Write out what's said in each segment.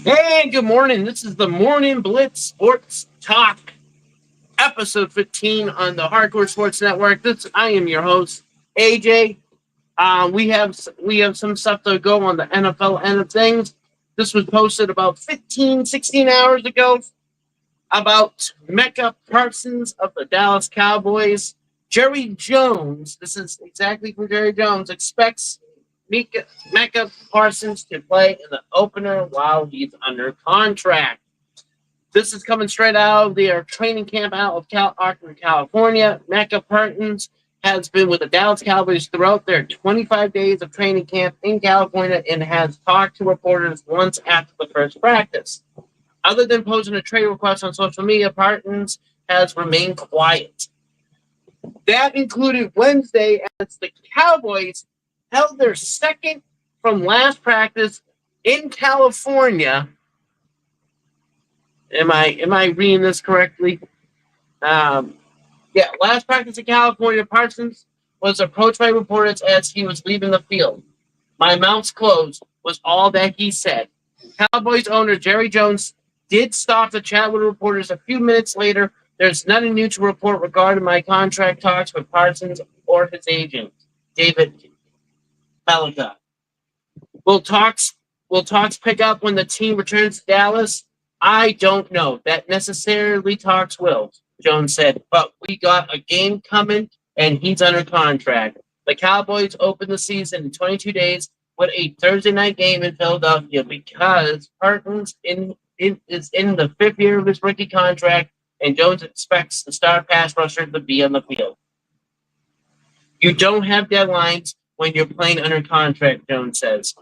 Hey, good morning. This is the Morning Blitz Sports Talk, episode 15 on the Hardcore Sports Network. I am your host, AJ. We have some stuff to go on the NFL end of things. This was posted about 15, 16 hours ago about Mecca Parsons of the Dallas Cowboys. Jerry Jones, this is exactly from Jerry Jones, expects Mecca Parsons to play in the opener while he's under contract. This is coming straight out of their training camp out of Oakland, California. Mecca Parsons has been with the Dallas Cowboys throughout their 25 days of training camp in California and has talked to reporters once after the first practice. Other than posing a trade request on social media, Parsons has remained quiet. That included Wednesday as the Cowboys held their second from last practice in California. Am I reading this correctly? Last practice in California, Parsons was approached by reporters as he was leaving the field. My mouth's closed was all that he said. Cowboys owner Jerry Jones did stop to chat with reporters a few minutes later. There's nothing new to report regarding my contract talks with Parsons or his agent, David Pellica. Will talks pick up when the team returns to Dallas? I don't know. That necessarily talks will, Jones said. But we got a game coming, and he's under contract. The Cowboys open the season in 22 days with a Thursday night game in Philadelphia because Parsons is in the fifth year of his rookie contract, and Jones expects the star pass rusher to be on the field. You don't have deadlines when you're playing under contract, Jones says.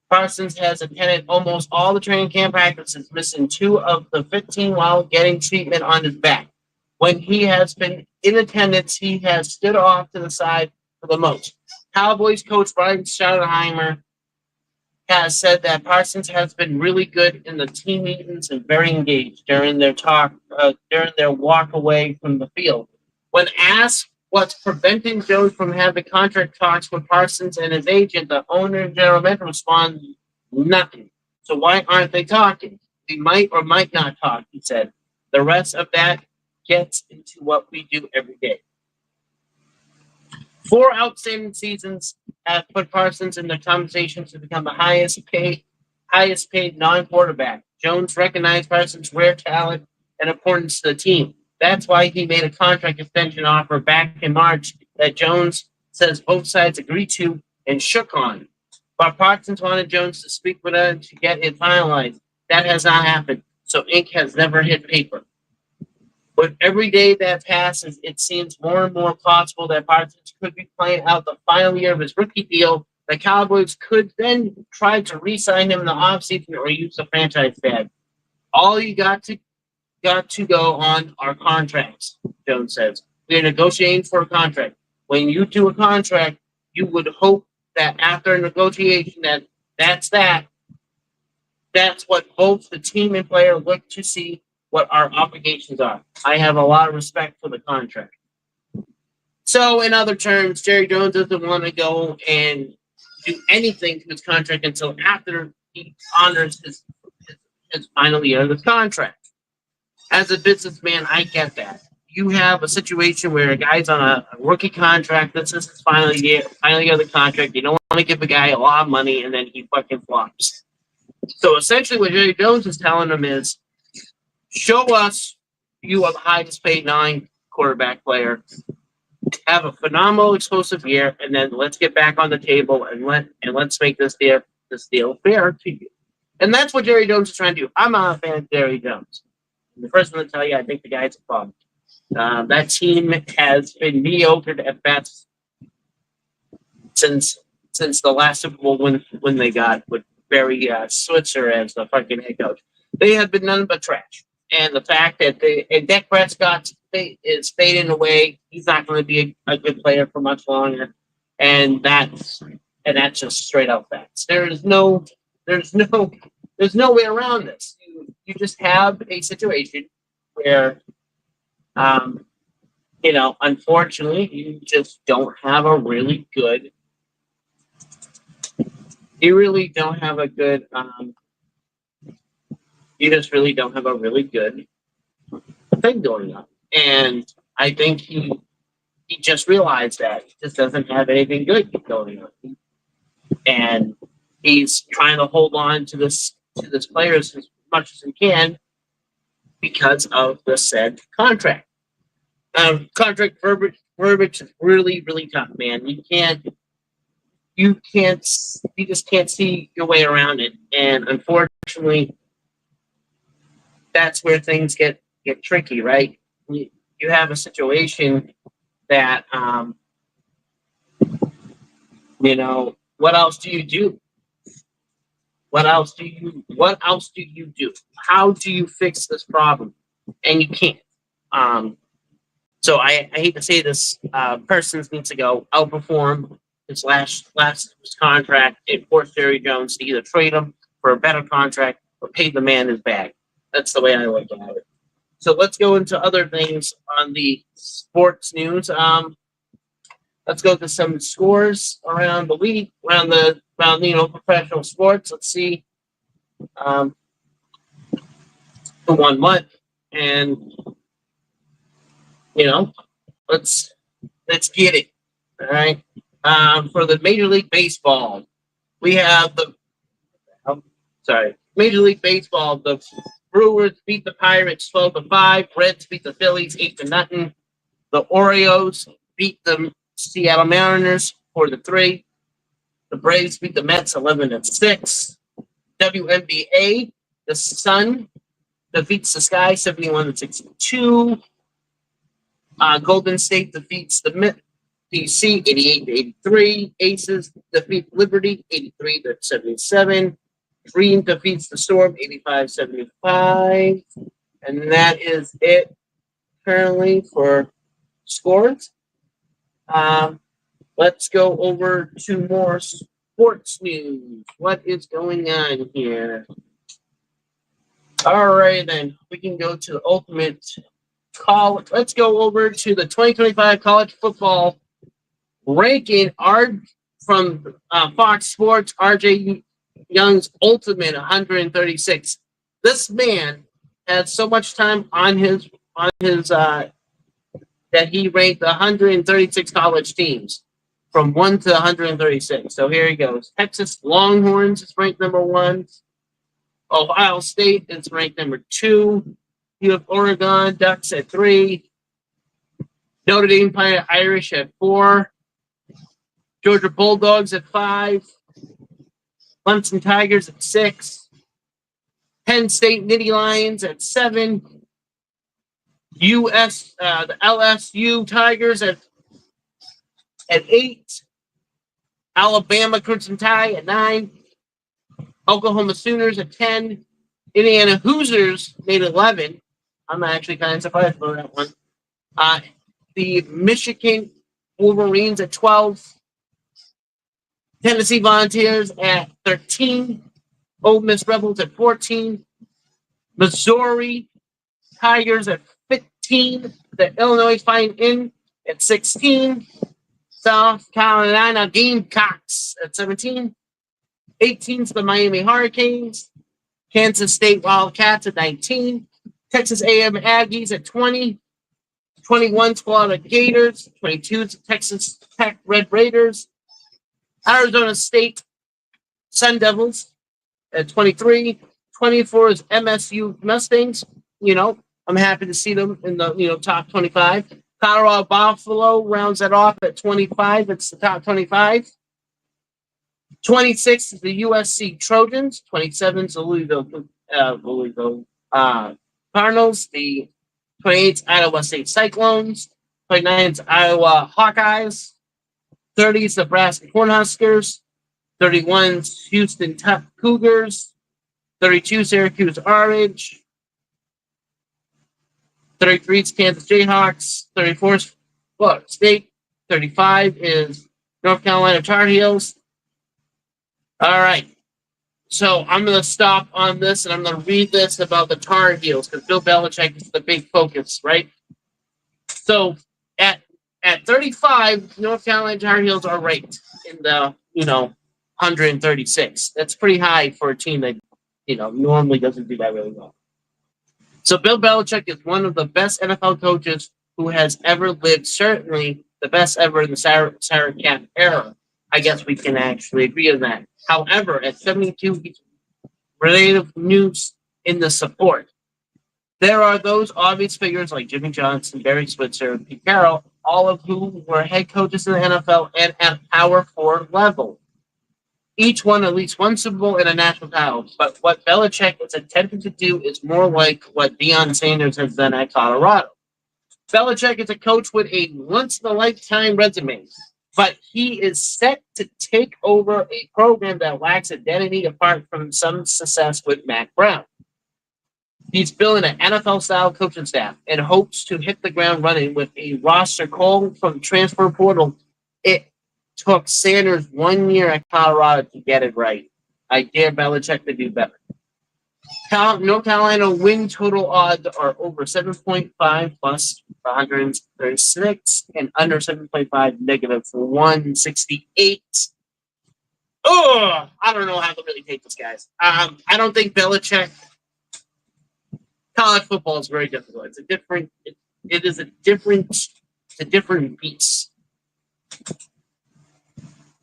Parsons has attended almost all the training camp practices, missing 2 of the 15 while getting treatment on his back. When he has been in attendance, he has stood off to the side for the most. Cowboys coach Brian Schottenheimer has said that Parsons has been really good in the team meetings and very engaged during their walk away from the field. When asked what's preventing Jones from having contract talks with Parsons and his agent, the owner and general manager responded, nothing. So why aren't they talking? We might or might not talk, he said. The rest of that gets into what we do every day. 4 outstanding seasons have put Parsons in the conversation to become the highest paid non-quarterback. Jones recognized Parsons' rare talent and importance to the team. That's why he made a contract extension offer back in March that Jones says both sides agreed to and shook on. But Parsons wanted Jones to speak with him to get it finalized. That has not happened, so ink has never hit paper. But every day that passes, it seems more and more possible that Parsons could be playing out the final year of his rookie deal. The Cowboys could then try to re-sign him in the offseason or use the franchise tag. All you got to go on our contracts, Jones says. We're negotiating for a contract. When you do a contract, you would hope that after a negotiation that's what both the team and player look to see what our obligations are. I have a lot of respect for the contract. So, in other terms, Jerry Jones doesn't want to go and do anything to his contract until after he honors his final year of the contract. As a businessman, I get that. You have a situation where a guy's on a rookie contract. This is his final year of the contract. You don't want to give a guy a lot of money and then he fucking flops. So essentially, what Jerry Jones is telling him is, show us you are the highest paid non-quarterback player. Have a phenomenal explosive year, and then let's get back on the table and let's make this deal fair to you. And that's what Jerry Jones is trying to do. I'm not a fan of Jerry Jones. I'm the first one to tell you I think the guy's a bum. That team has been mediocre at best since the last Super Bowl when they got with Barry Switzer as the fucking head coach. They have been nothing but trash. And the fact that Dak Prescott is fading away, he's not going to be a good player for much longer, and that's just straight out facts. There's no way around this. You just have a situation where, unfortunately, you just don't have a really good. You really don't have a good You just really don't have a really good thing going on. And I think he just realized that he just doesn't have anything good going on. And he's trying to hold on to this player as much as he can because of the said contract. Contract verbiage is really, really tough, man. You just can't see your way around it. And unfortunately, that's where things get tricky, right? You have a situation that, what else do you do? What else do you do? How do you fix this problem? And you can't. Um, so I hate to say this, person needs to go outperform his last contract and force Jerry Jones to either trade him for a better contract or pay the man his bag. That's the way I look at it. So let's go into other things on the sports news. Let's go to some scores around the league, around professional sports. Let's see um, who won what, and you know, let's let's get it. All right. For the Major League Baseball, we have Major League Baseball. The Brewers beat the Pirates 12-5. Reds beat the Phillies 8-0. The Orioles beat the Seattle Mariners 4-3. The Braves beat the Mets 11-6. WNBA, the Sun defeats the Sky 71-62. Golden State defeats the DC 88-83. Aces defeat Liberty 83-77. Dream defeats the Storm 85-75. And that is it currently for scores. Let's go over to more sports news. What is going on here? All right, then we can go to the ultimate call. Let's go over to the 2025 college football ranking. From Fox Sports, RJ Young's ultimate 136. This man had so much time on his that he ranked 136 college teams from 1 to 136. So here he goes. Texas Longhorns is ranked number 1. Ohio State is ranked number 2. You have Oregon Ducks at 3. Notre Dame Irish at 4. Georgia Bulldogs at 5. Clemson Tigers at 6. Penn State Nittany Lions at 7. The LSU Tigers at 8. Alabama Crimson Tide at 9. Oklahoma Sooners at 10. Indiana Hoosiers made 11. I'm actually kind of surprised about that one. The Michigan Wolverines at 12. Tennessee Volunteers at 13. Ole Miss Rebels at 14. Missouri Tigers at 15. The Illinois Fighting Inn at 16. South Carolina Gamecocks at 17. 18 is the Miami Hurricanes. Kansas State Wildcats at 19. Texas A&M Aggies at 20. 21 Florida Gators. 22 is Texas Tech Red Raiders. Arizona State Sun Devils at 23. 24 is MSU Mustangs. I'm happy to see them in the top 25. Colorado Buffalo rounds that off at 25. It's the top 25. 26 is the USC Trojans. 27 is the Louisville Cardinals. The 28 is Iowa State Cyclones. 29 is Iowa Hawkeyes. 30 is Nebraska Cornhuskers. 31 is Houston Cougars. 32 Syracuse Orange. 33 is Kansas Jayhawks. 34 is Florida State. 35 is North Carolina Tar Heels. All right. So I'm going to stop on this and I'm going to read this about the Tar Heels because Bill Belichick is the big focus, right? So at 35, North Carolina Tar Heels are ranked in the 136. That's pretty high for a team that normally doesn't do that really well. So Bill Belichick is one of the best NFL coaches who has ever lived. Certainly the best ever in the Sarah Cat era. I guess we can actually agree on that. However, at 72, he's relative news in the support. There are those obvious figures like Jimmy Johnson, Barry Switzer, and Pete Carroll, all of whom were head coaches in the NFL and at Power 4 level. Each won at least one Super Bowl and a national title. But what Belichick is attempting to do is more like what Deion Sanders has done at Colorado. Belichick is a coach with a once-in-a-lifetime resume, but he is set to take over a program that lacks identity apart from some success with Matt Brown. He's building an NFL-style coaching staff and hopes to hit the ground running with a roster called from transfer portal. It took Sanders 1 year at Colorado to get it right. I dare Belichick to do better. North Carolina win total odds are over 7.5 plus 136 and under 7.5 negative for 168. Oh, I don't know how to really take this, guys. I don't think Belichick. College football is very difficult. It's a different. It is a different. It's a different beast.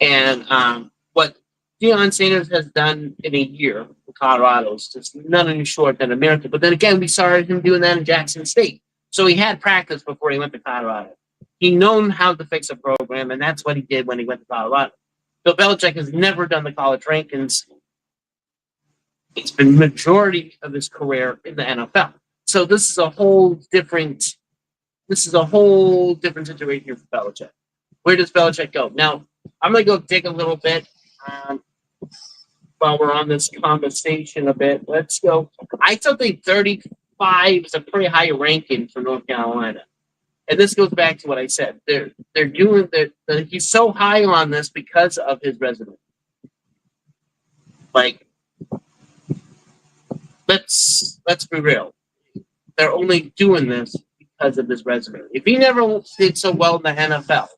And what Deion Sanders has done in a year for Colorado is just nothing short than America. But then again, we saw him doing that in Jackson State. So he had practice before he went to Colorado. He known how to fix a program, and that's what he did when he went to Colorado. Bill Belichick has never done the college rankings. It's been majority of his career in the NFL. So this is a whole different situation here for Belichick. Where does Belichick go? Now, I'm going to go dig a little bit while we're on this conversation a bit. Let's go. I still think 35 is a pretty high ranking for North Carolina. And this goes back to what I said. He's so high on this because of his resume. Like, let's be real. They're only doing this because of his resume. If he never did so well in the NFL,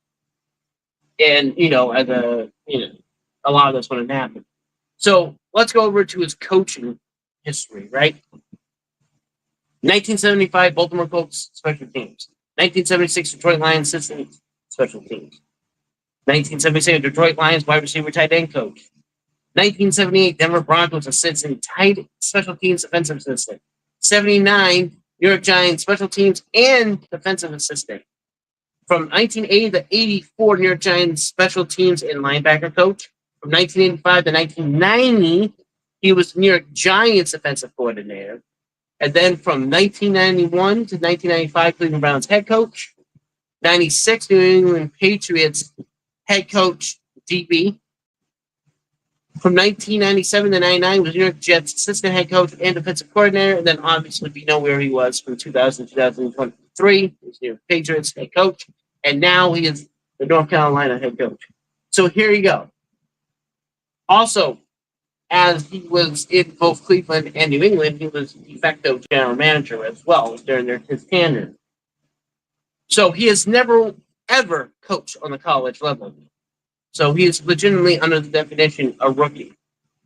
and a lot of this wouldn't happen. So let's go over to his coaching history, right? 1975, Baltimore Colts special teams. 1976, Detroit Lions assistant special teams. 1977, Detroit Lions wide receiver tight end coach. 1978, Denver Broncos assistant tight special teams defensive assistant. 79, New York Giants special teams and defensive assistant. From 1980 to 84, New York Giants special teams and linebacker coach. From 1985 to 1990, he was New York Giants defensive coordinator. And then from 1991 to 1995, Cleveland Browns head coach. 96, New England Patriots head coach, DB. From 1997 to 99 was New York Jets assistant head coach and defensive coordinator. And then obviously we know where he was from 2000 to 2023. He was New York Patriots head coach. And now he is the North Carolina head coach. So here you go. Also, as he was in both Cleveland and New England, he was de facto general manager as well during his tenure. So he has never, ever coached on the college level. So he is legitimately, under the definition, a rookie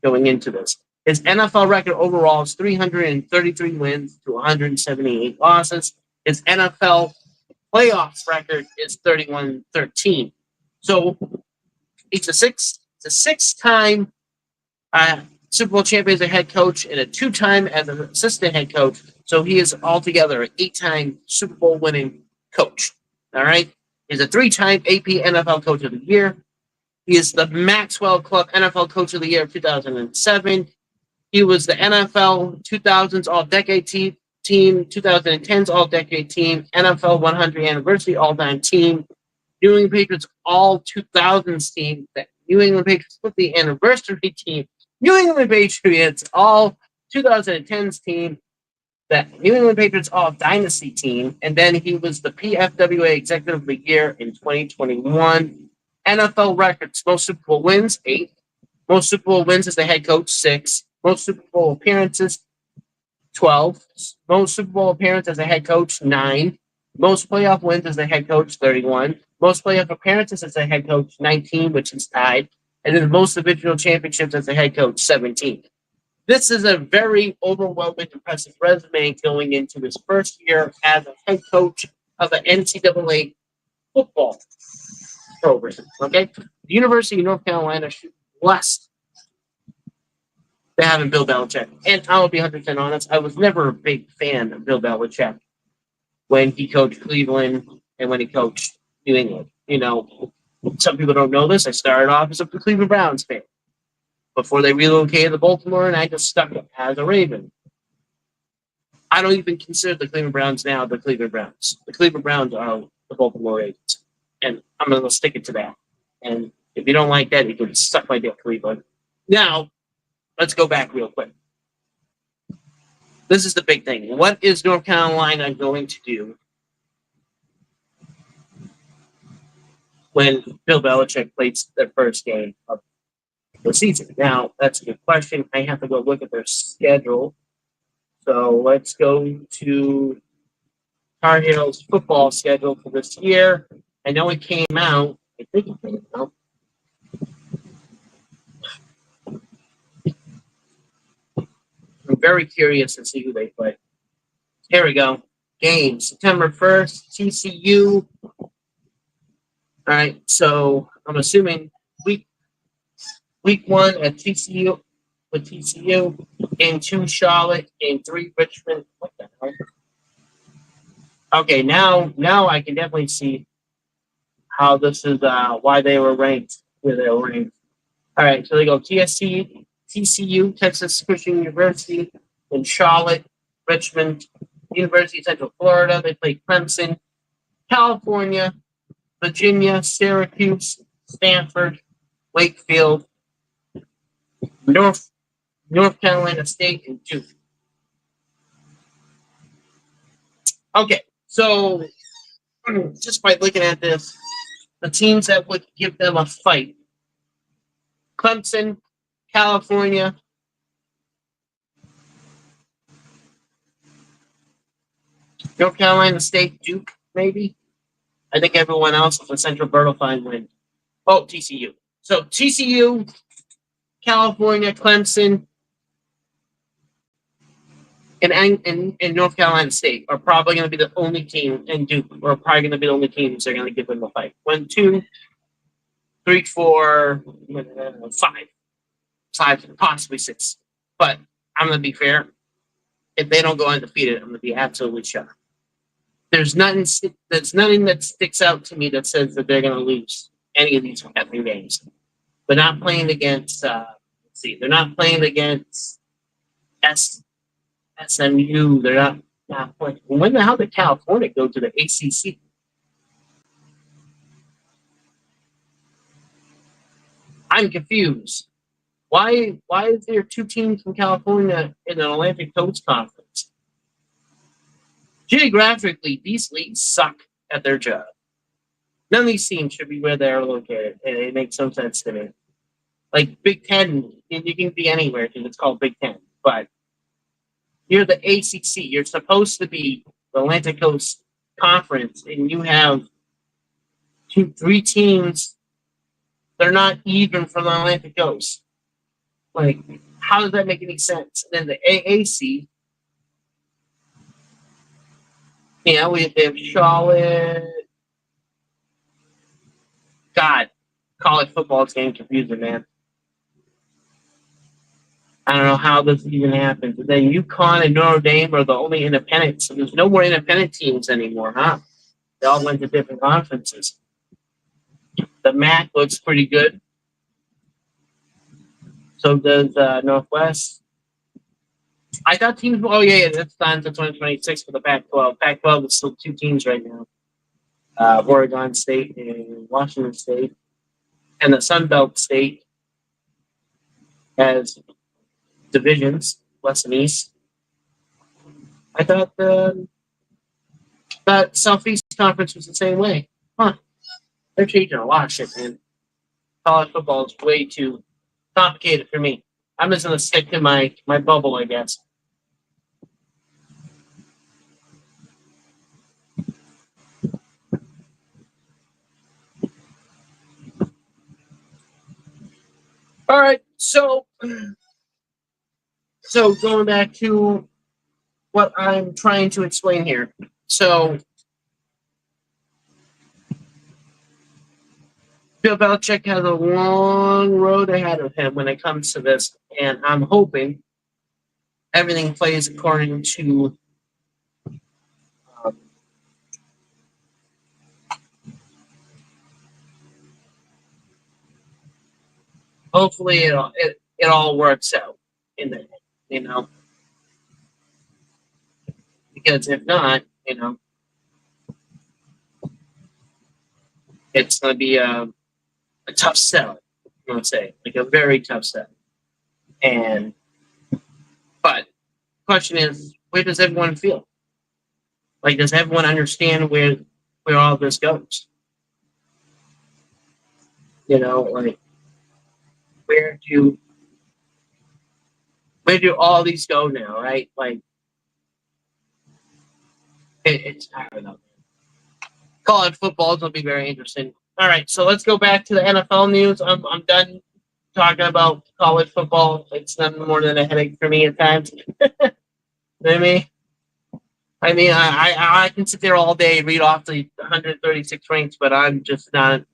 going into this. His NFL record overall is 333 wins to 178 losses. His NFL playoffs record is 31-13. So it's a six-time Super Bowl champion as a head coach and a two-time as an assistant head coach. So he is altogether an 8-time Super Bowl winning coach. All right. He's a 3-time AP NFL Coach of the Year. He is the Maxwell Club NFL Coach of the Year of 2007. He was the NFL 2000s All-Decade Team, 2010s All-Decade Team, NFL 100 Anniversary All-Time Team, New England Patriots All-2000s Team, the New England Patriots 50 Anniversary Team, New England Patriots All-2010s Team, the New England Patriots All-Dynasty Team, and then he was the PFWA Executive of the Year in 2021. NFL records, most Super Bowl wins, 8. Most Super Bowl wins as the head coach, 6. Most Super Bowl appearances, 12. Most Super Bowl appearances as a head coach, 9. Most playoff wins as a head coach, 31. Most playoff appearances as a head coach, 19, which is tied. And then most divisional championships as a head coach, 17. This is a very overwhelming, impressive resume going into his first year as a head coach of an NCAA football program. Okay, the University of North Carolina should be blessed to having Bill Belichick. And I'll be 100% honest, I was never a big fan of Bill Belichick when he coached Cleveland and when he coached New England. You know, some people don't know this. I started off as a Cleveland Browns fan before they relocated to Baltimore, and I just stuck as a Raven. I don't even consider the Cleveland Browns now the Cleveland Browns. The Cleveland Browns are the Baltimore Ravens, and I'm going to stick it to that. And if you don't like that, you can suck my dick, Cleveland. Now, let's go back real quick. This is the big thing. What is North Carolina going to do when Bill Belichick plays their first game of the season? Now, that's a good question. I have to go look at their schedule. So let's go to Tar Heels football schedule for this year. I know it came out. I think it came out. I'm very curious to see who they play. Here we go. Game September 1st, TCU. All right, so I'm assuming week one at TCU with TCU, game 2 Charlotte, game 3 Richmond. What the hell? Okay, now I can definitely see how this is why they were ranked where they were ranked. All right, so they go TCU, Texas Christian University, in Charlotte, Richmond, University of Central Florida. They play Clemson, California, Virginia, Syracuse, Stanford, Wakefield, North Carolina State, and Duke. Okay, so just by looking at this, the teams that would give them a fight: Clemson, California, North Carolina State, Duke, maybe. I think everyone else is a Central Bertofine win. Oh, TCU. So TCU, California, Clemson, and North Carolina State are probably going to be the only team, and Duke are probably going to be the only teams that are going to give them a fight. 1, 2, 3, 4, 5, possibly 6. But I'm going to be fair. If they don't go undefeated, I'm going to be absolutely shocked. There's nothing that sticks out to me that says that they're going to lose any of these effing games. They're not playing against. Let's see, they're not playing against SMU. They're not playing. When the hell did California go to the ACC? I'm confused. Why is there 2 teams from California in the Atlantic Coast Conference? Geographically, these leagues suck at their job. None of these teams should be where they're located, and it makes no sense to me. Like Big Ten, you can be anywhere because it's called Big Ten, but you're the ACC. You're supposed to be the Atlantic Coast Conference, and you have 3 teams. They're not even from the Atlantic Coast. Like, how does that make any sense? And then the AAC, we have Charlotte. God, college football is getting confusing, man. I don't know how this even happens. And then UConn and Notre Dame are the only independents. So there's no more independent teams anymore, huh? They all went to different conferences. The MAC looks pretty good. So does Northwest. I thought teams. Oh yeah, that's time until 2026 for the Pac-12. Pac-12 is still 2 teams right now: Oregon State and Washington State, and the Sun Belt State has divisions, West and East. I thought that Southeast Conference was the same way. Huh? They're changing a lot of shit, man. College football is way too complicated for me. I'm just gonna stick to my bubble, I guess. All right, so So going back to what I'm trying to explain here. So Bill Belichick has a long road ahead of him when it comes to this, and I'm hoping everything plays according to um, hopefully it all works out in the end, you know. Because if not, it's going to be a tough sell. I would say like a very tough sell. And but question is, where does everyone feel? Like, does everyone understand where all this goes? Like where do where do all these go now? Right? Like it's I don't know. College football is going to be very interesting. All right, so let's go back to the NFL news. I'm done talking about college football. It's nothing more than a headache for me at times. I mean, I can sit there all day and read off the 136 ranks, but I'm just not.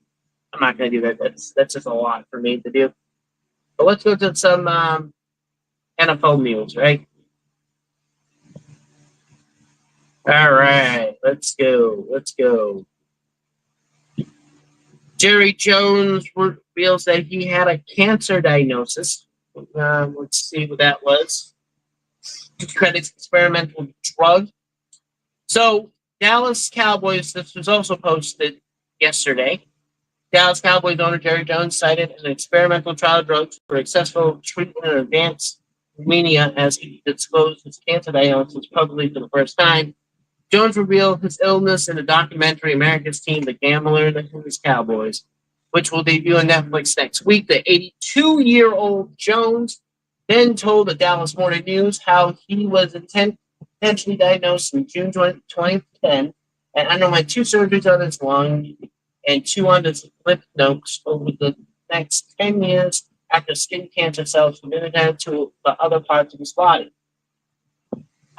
I'm not going to do that. That's just a lot for me to do. But let's go to some NFL news, right? All right, let's go. Let's go. Jerry Jones reveals that he had a cancer diagnosis. Let's see what that was. He credits experimental drug. So Dallas Cowboys. This was also posted yesterday. Dallas Cowboys owner Jerry Jones cited an experimental trial of drugs for successful treatment of advanced mania as he disclosed his cancer diagnosis publicly for the first time. Jones revealed his illness in the documentary America's Team, The Gambler and His Cowboys, which will debut on Netflix next week. The 82-year-old Jones then told the Dallas Morning News how he was intentionally diagnosed in June 2010 and underwent 2 surgeries on his lung and 2 on his lymph nodes over the next 10 years after skin cancer cells were moved to the other parts of his body.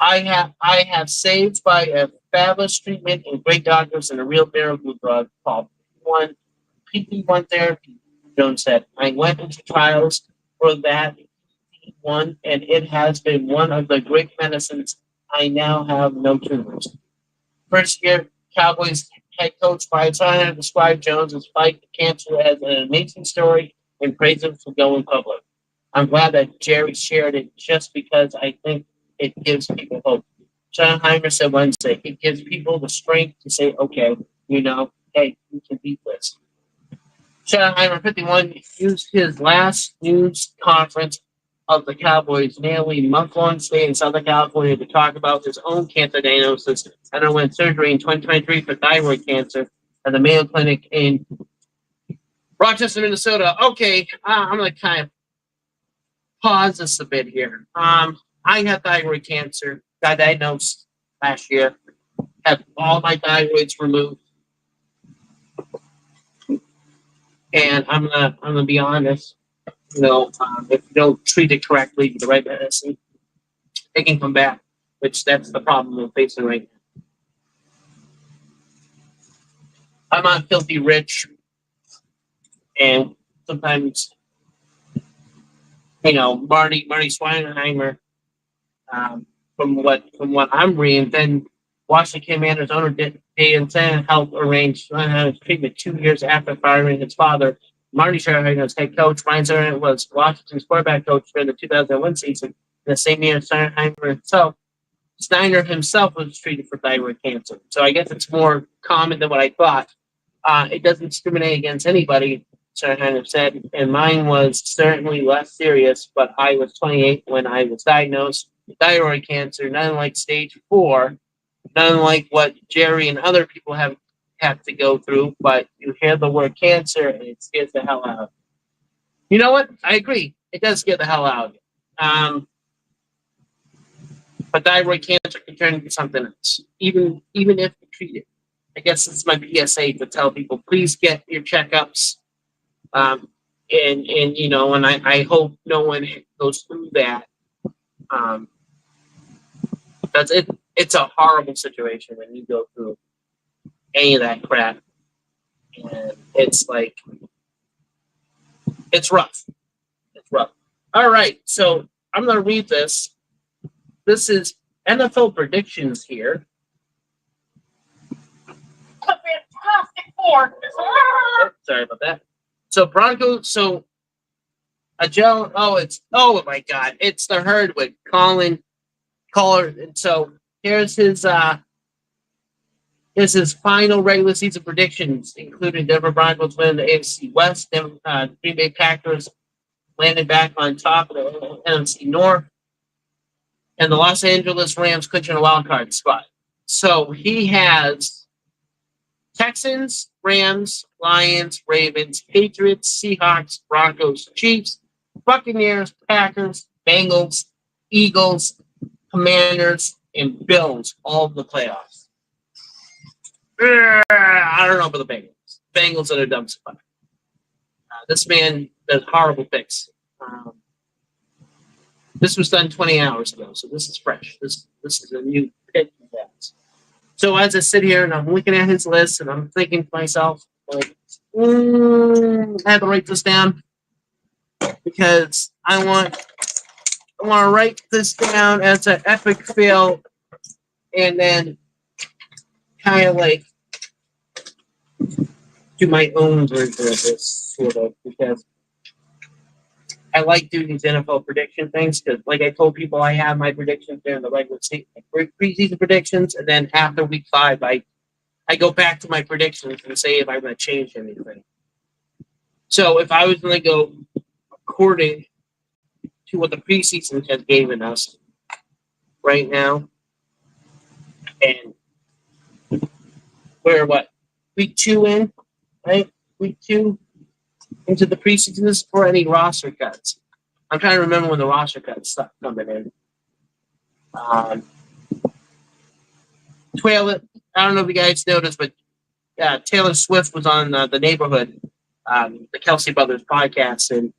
I have saved by a fabulous treatment and great doctors and a real miracle drug called PT1 therapy, Jones said. I went into trials for that one, and it has been one of the great medicines. I now have no tumors. First year Cowboys head coach Brian Turner described Jones' fight with cancer as an amazing story and praised him for going public. I'm glad that Jerry shared it just because I think it gives people hope. Schottenheimer said Wednesday, it gives people the strength to say, okay, hey, we can beat this. Schottenheimer, 51, used his last news conference of the Cowboys' nearly month-long stay in Southern California to talk about his own cancer diagnosis and underwent surgery in 2023 for thyroid cancer at the Mayo Clinic in Rochester, Minnesota. Okay, I'm going to kind of pause this a bit here. I had thyroid cancer, got diagnosed last year, had all my thyroids removed, and I'm gonna be honest. If you don't treat it correctly with the right medicine, it can come back. Which that's the problem we're facing right now. I'm on filthy rich, and sometimes Marty Schweinheimer. From what I'm reading, then Washington Commanders owner Dan Sand helped arrange Schweinheimer's treatment 2 years after firing his father. Marty Schweinheimer's head coach. Ryan Sanders was Washington's quarterback coach during the 2001 season. In the same year, Steiner himself was treated for thyroid cancer. So I guess it's more common than what I thought. It doesn't discriminate against anybody, Schottenheimer said, and mine was certainly less serious, but I was 28 when I was diagnosed with thyroid cancer, nothing like stage 4, nothing like what Jerry and other people have to go through, but you hear the word cancer and it scares the hell out of you. You know what? I agree. It does scare the hell out of you. But thyroid cancer can turn into something else, even if you treat it. I guess it's my PSA to tell people, please get your checkups. And I hope no one goes through that That's it. It's a horrible situation when you go through any of that crap, and it's like it's rough. It's rough. All right, so I'm gonna read this. This is NFL predictions here. A fantastic four. Sorry about that. So Broncos. So a gel. Oh my God! It's the herd with Colin Caller. And so here's his final regular season predictions, including Denver Broncos win the AFC West, Green Bay Packers landed back on top of the NFC North, and the Los Angeles Rams clinching a wild card spot. So he has Texans, Rams, Lions, Ravens, Patriots, Seahawks, Broncos, Chiefs, Buccaneers, Packers, Bengals, Eagles, Commanders, and Bills, all of the playoffs. I don't know about the Bengals. Bengals are a dumb spot. This man does horrible picks. This was done 20 hours ago, so this is fresh. This is a new pick. So as I sit here and I'm looking at his list and I'm thinking to myself, like, I have to write this down because I want to write this down as an epic fail and then kind of like do my own version of this, sort of, because I like doing these NFL prediction things because, like I told people, I have my predictions during the regular season, preseason predictions, and then after week 5, I go back to my predictions and say if I'm going to change anything. So if I was going to go according to what the preseason has given us right now, and we're week 2 in, right? Week 2 into the preseason. This is for any roster cuts. I'm trying to remember when the roster cuts stopped coming in. Taylor, I don't know if you guys noticed, but Taylor Swift was on The Neighborhood, the Kelsey Brothers podcast, and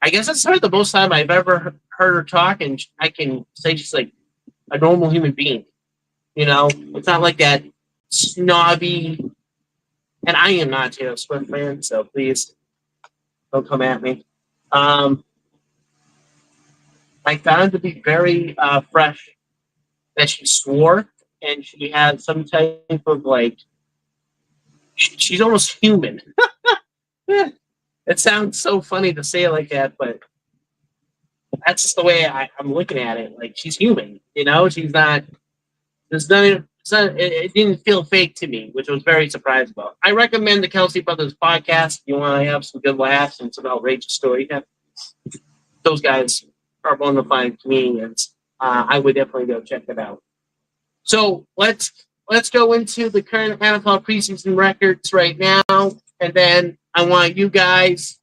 I guess that's the most time I've ever heard her talk, and I can say she's like a normal human being. You know, it's not like that snobby, and I am not a Taylor Swift fan, so please don't come at me. I found it to be very fresh that she swore, and she had some type of like, she's almost human. It sounds so funny to say it like that, but that's just the way I'm looking at it. Like, she's human, you know? She's not, it didn't feel fake to me, which I was very surprised about. I recommend the Kelsey Brothers podcast if you want to have some good laughs and some outrageous stories. Those guys are bona fide comedians. I would definitely go check it out. So let's go into the current NFL preseason records right now, and then I want you guys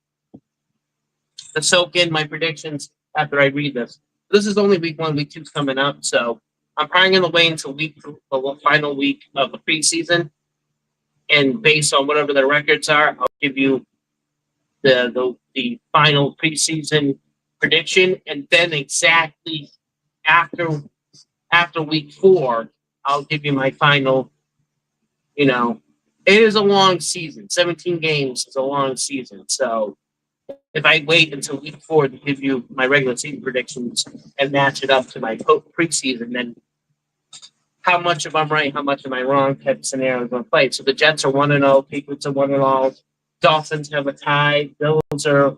to soak in my predictions after I read this. This is only week 1, week 2's coming up, so I'm probably going to wait until the final week of the preseason, and based on whatever the records are, I'll give you the final preseason prediction, and then exactly after week 4, I'll give you my final. You know, it is a long season. 17 games is a long season, so if I wait until week 4 to give you my regular season predictions and match it up to my preseason, then how much of I'm right, how much am I wrong type of scenario is going to play. So the Jets are 1-0, Patriots are 1-0, Dolphins have a tie, Bills are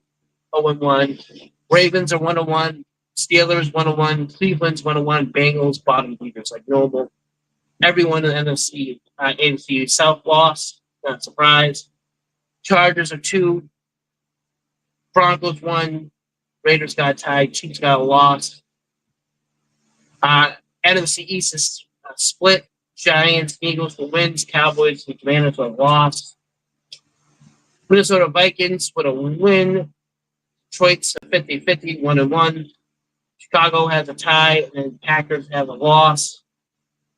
0-1, Ravens are 1-1, Steelers 1-1, Cleveland's 1-1, Bengals bottom feeders like normal. Everyone in the NFC South lost, not surprised. Chargers are 2, Broncos 1, Raiders got tied, Chiefs got a loss. NFC East is split. Giants, Eagles for wins, Cowboys and Commanders for a loss. Minnesota Vikings with a win. Detroit's 50-50, 1-1. Chicago has a tie, and then Packers have a loss.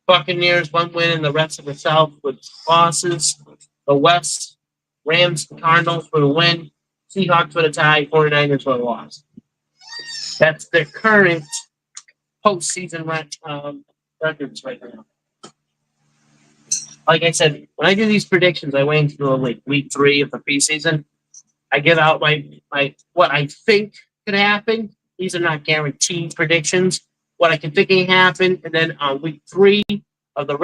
Buccaneers 1 win, and the rest of the South with losses. The West, Rams, Cardinals for the win. Seahawks for the tie, 49ers for the loss. That's the current postseason records right now. Like I said, when I do these predictions, I wait until like week 3 of the preseason. I give out my what I think could happen. These are not guaranteed predictions. What I can think can happen, and then on week 3 of the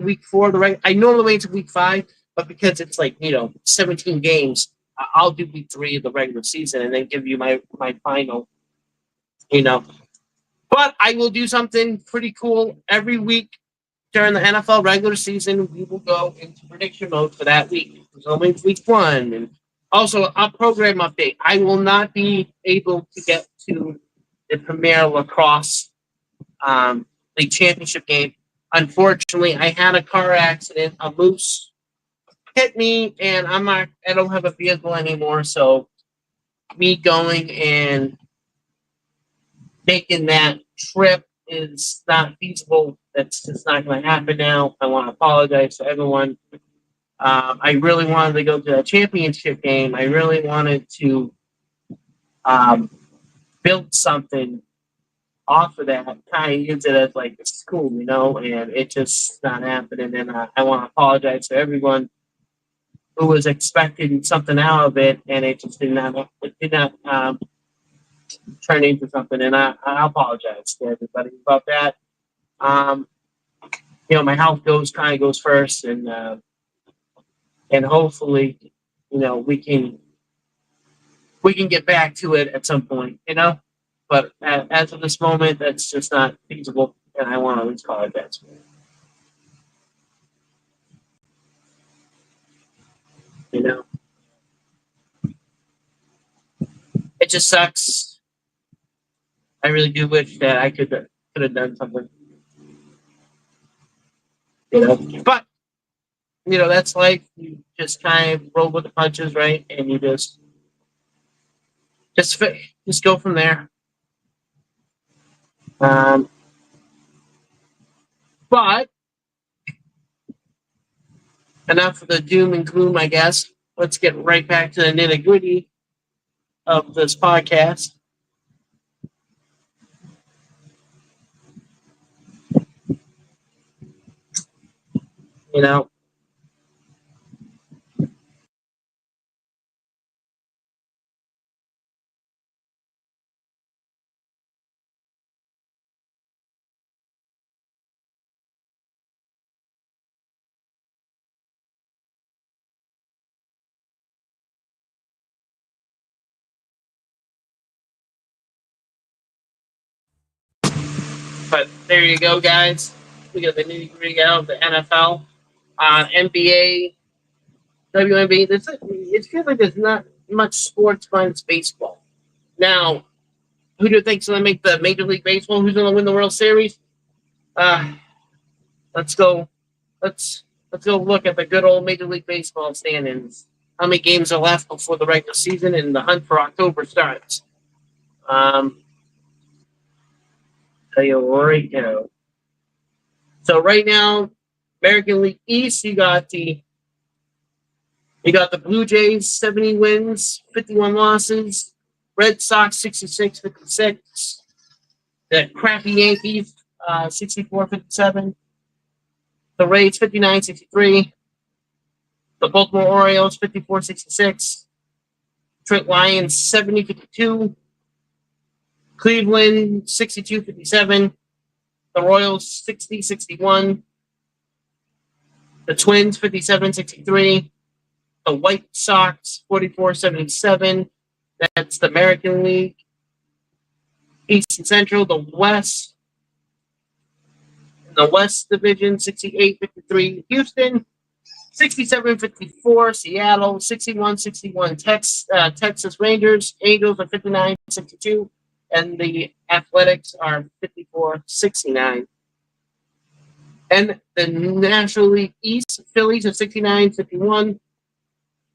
week 4 of the reg. I normally wait to week 5, but because it's like 17 games, I'll do week 3 of the regular season and then give you my final. You know, but I will do something pretty cool every week during the NFL regular season. We will go into prediction mode for that week. It's only week 1, and also a program update. I will not be able to get to the Premier Lacrosse League Championship game. Unfortunately, I had a car accident. A moose hit me, and I don't have a vehicle anymore. So me going and making that trip is not feasible. That's just not going to happen now. I want to apologize to everyone. I really wanted to go to a championship game. I really wanted to um, build something off of that, kind of use it as like a school, and it just not happening. And I want to apologize to everyone who was expecting something out of it, and it just did not. It did not turn into something, and I apologize to everybody about that. Um, my health goes first, and hopefully, we can get back to it at some point. But as of this moment, that's just not feasible, and I want to at least apologize. You know, it just sucks. I really do wish that I could have done something. But that's life. You just kind of roll with the punches, right? And you just just go from there. Um, but enough of the doom and gloom, I guess. Let's get right back to the nitty gritty of this podcast. You know, but there you go, guys. We got the nitty gritty out of the NFL, NBA, WNBA. It feels like there's not much sports minus baseball. Now, who do you think's going to make the Major League Baseball? Who's going to win the World Series? Uh, let's go. Let's go look at the good old Major League Baseball standings. How many games are left before the regular season and the hunt for October starts? Tell you right now. So right now, American League East, you got the Blue Jays 70 wins, 51 losses. Red Sox 66-56. The crappy Yankees 64-57. The Rays 59-63. The Baltimore Orioles 54-66. Detroit Lions 70-52. Cleveland 62-57. The Royals 60-61. The Twins 57-63. The White Sox 44-77. That's the American League. East and Central, the West. The West Division 68-53. Houston 67-54. Seattle 61-61. Texas Rangers. Angels are 59-62. And the Athletics are 54-69. And the National League East, Phillies are 69-51.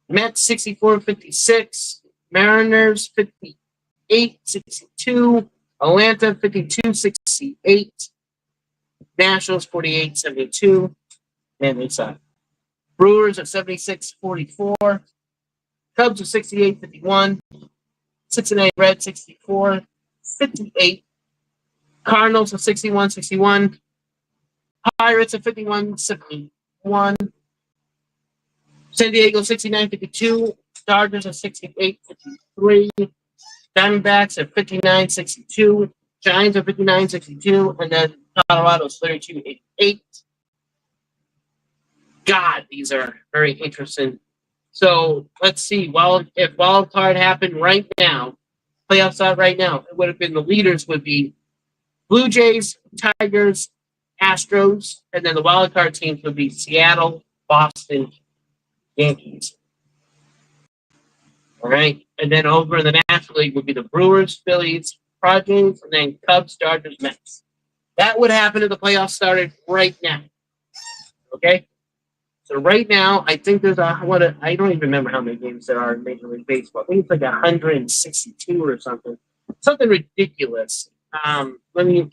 Mets 64-56. Mariners 58-62. Atlanta 52-68. Nationals 48-72. And it's Brewers at 76-44. Cubs are 68-51. Cincinnati Reds 64-58. Cardinals at 61-61. Pirates at 51-71. San Diego 69-52. Dodgers at 68-53. Diamondbacks at 59-62. Giants at 59-62. And then Colorado's 32-88. God, these are very interesting. So let's see. Well, if wild card happened right now, playoffs out right now, it would have been the leaders would be Blue Jays, Tigers, Astros, and then the wild card teams would be Seattle, Boston, Yankees. All right. And then over in the National League would be the Brewers, Phillies, Padres, and then Cubs, Dodgers, Mets. That would happen if the playoffs started right now. Okay? So right now, I think there's I don't even remember how many games there are in Major League Baseball. I think it's like 162 or something. Something ridiculous. Let me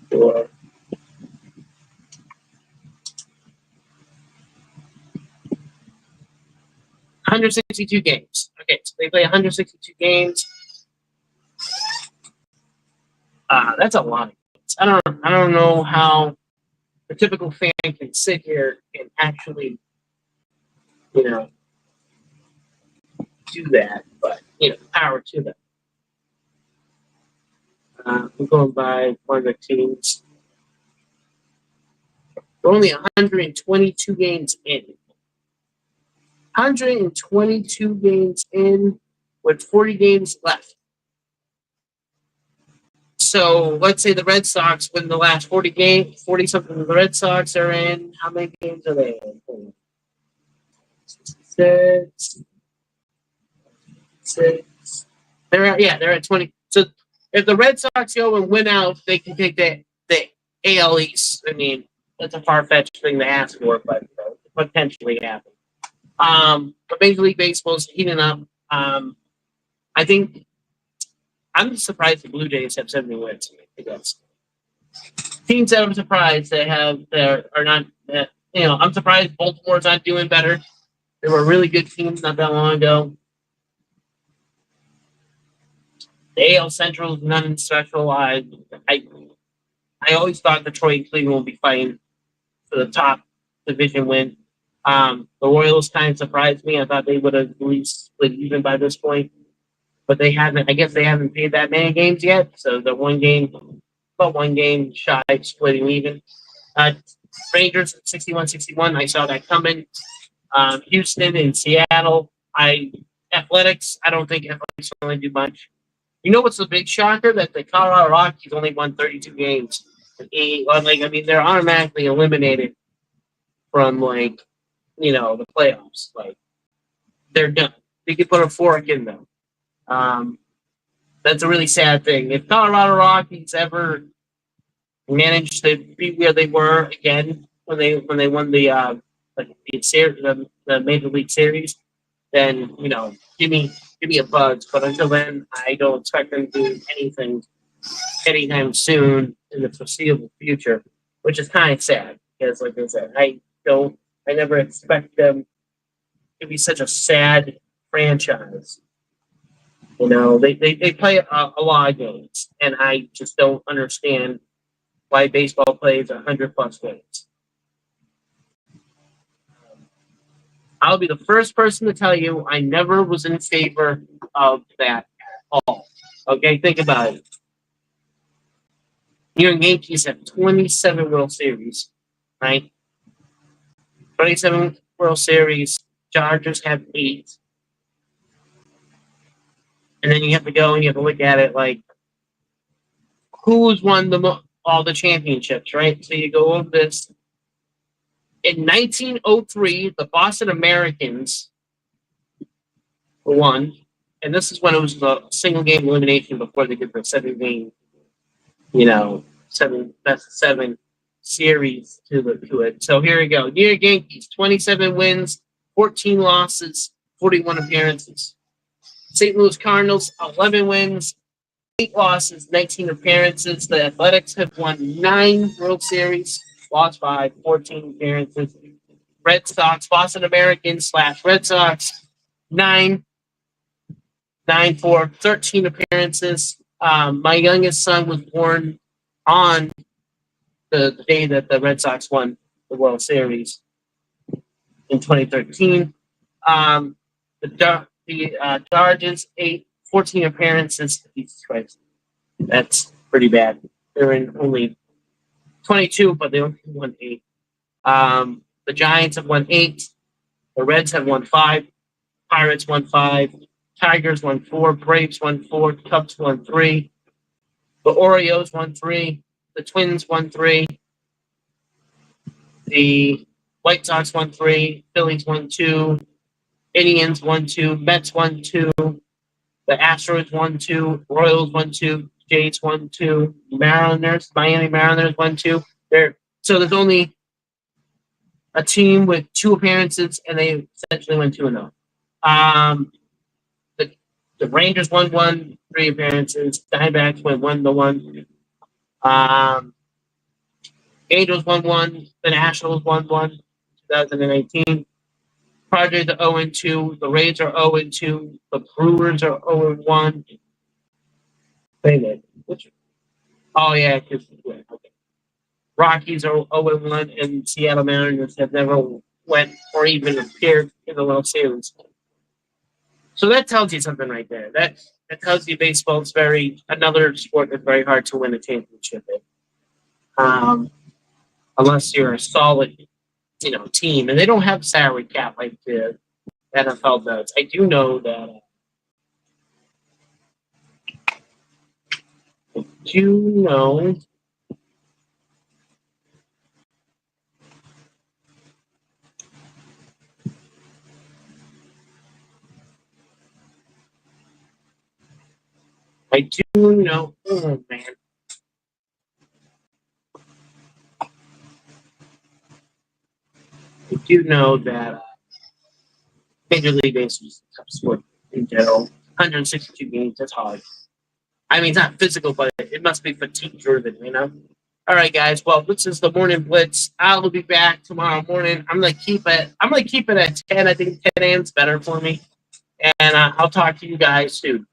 do it. 162 games. Okay, so they play 162 games. That's a lot of games. I don't know how a typical fan can sit here and actually, do that. But power to them. I'm going by one of the teams. We're only 122 games in. 122 games in with 40 games left. So let's say the Red Sox win the last 40 games, 40 something. The Red Sox are in. How many games are they in? 66. They're at 20. So if the Red Sox go and win out, they can take the AL East. I mean, that's a far-fetched thing to ask for, but potentially happen. But Major League Baseball is heating up. I think I'm surprised the Blue Jays have 70 wins. I guess teams that I'm surprised they are not. I'm surprised Baltimore's not doing better. They were a really good team not that long ago. The AL Central is nothing special. I always thought Detroit and Cleveland would be fighting for the top division win. The Royals kind of surprised me. I thought they would have at least split even by this point, but they haven't. I guess they haven't played that many games yet, so they're one game shy of splitting even. Rangers 61-61. I saw that coming. Houston and Seattle. Athletics. I don't think Athletics will really do much. You know what's the big shocker? That the Colorado Rockies only won 32 games. They're automatically eliminated from the playoffs. They're done. They could put a fork in them. That's a really sad thing. If Colorado Rockies ever managed to be where they were again when they won the Major League Series, then give me a buzz. But until then, I don't expect them to do anything anytime soon in the foreseeable future, which is kind of sad because, like I said, I never expect them to be such a sad franchise. They play a lot of games, and I just don't understand why baseball plays 100+ games. I'll be the first person to tell you I never was in favor of that at all. Okay, think about it. New York Yankees have 27 World Series, right? 27 World Series. Dodgers have 8. And then you have to go and you have to look at it like who's won all the championships, right? So you go over this. In 1903, the Boston Americans won, and this is when it was a single game elimination before they did the 7-game, 7 series to it. So here we go. New York Yankees, 27 wins, 14 losses, 41 appearances. St. Louis Cardinals, 11 wins, 8 losses, 19 appearances. The Athletics have won 9 World Series, lost 5, 14 appearances. Red Sox, Boston Americans / Red Sox, 9-4, 13 appearances. My youngest son was born on the day that the Red Sox won the World Series in 2013. The Dodgers 14 appearances. Jesus Christ, that's pretty bad. They're in only 22, but they only won 8. The Giants have won 8. The Reds have won 5. Pirates won 5. Tigers won 4. Braves won 4. Cubs won 3. The Orioles won 3. The Twins won 3. The White Sox won 3. Phillies won 2. Indians won 2. Mets won 2. The Astros won 2. Royals won 2. Jays won 2. Miami Mariners won 2. So there's only a team with 2 appearances, and they essentially went 2-0. The Rangers won 1, 3 appearances. Diamondbacks went 1-1. Angels won 1. The Nationals won 1. 2018. Padres are 0-2. The Rays are 0-2. The Brewers are 0-1. Wait a minute. Oh yeah, because okay. Rockies are 0-1, and Seattle Mariners have never went or even appeared in the World Series. So that tells you something right there. That tells you baseball is another sport that's very hard to win a championship in, unless you're a solid, team, and they don't have salary cap like the NFL does. I do know that. I do know. Oh man. I do know that Major League Baseball is a tough sport in general. 162 games, that's hard. I mean, it's not physical, but it must be fatigue driven. All right, guys. Well, this is the morning blitz. I'll be back tomorrow morning. I'm gonna keep it at 10. I think 10 a.m. is better for me, and I'll talk to you guys soon.